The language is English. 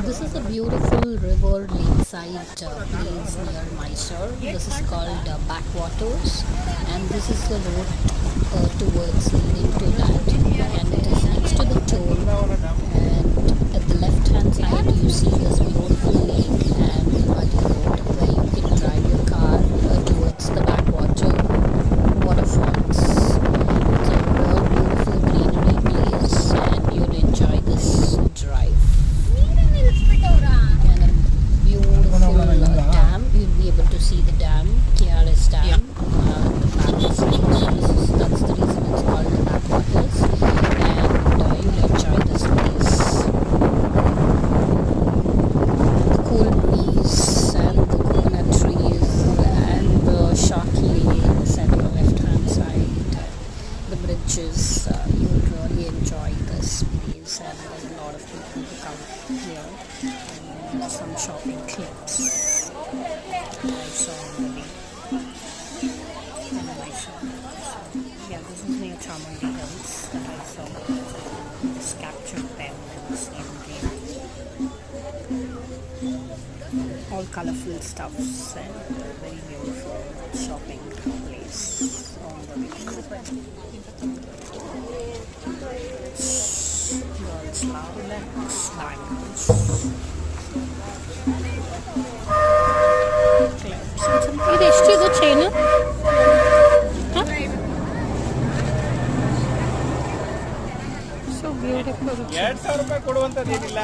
This is a beautiful river lakeside place near Mysore. This is called backwaters, and this is the road towards leading to that. And it is next to the toll. And at the left hand side, you see this beautiful lake and muddy road where you can drive your car towards the backwater waterfalls. It's a real beautiful greenery place, and you'll enjoy this drive. And a beautiful dam. You'll be able to see the dam, KRS Dam, the back side. That's the reason it's called the backwaters. And you'll enjoy this place. The cool breeze and the coconut trees and the shark lanes and the left hand side, the bridges. You'll really enjoy this place, and there's a lot of people who come here. And some shopping clips I saw on the way in Mysore. So, yeah, this is near Chamundi Hills that I saw. Just captured them in the scenery. All colorful stuffs and very beautiful shopping place on the way. Girls lounge, bangles. ಇದು ಎಷ್ಟಿದು chain? So beautiful. 2000 ರೂಪಾಯಿ ಕೊಡುವಂಥದ್ದು ಏನಿಲ್ಲ.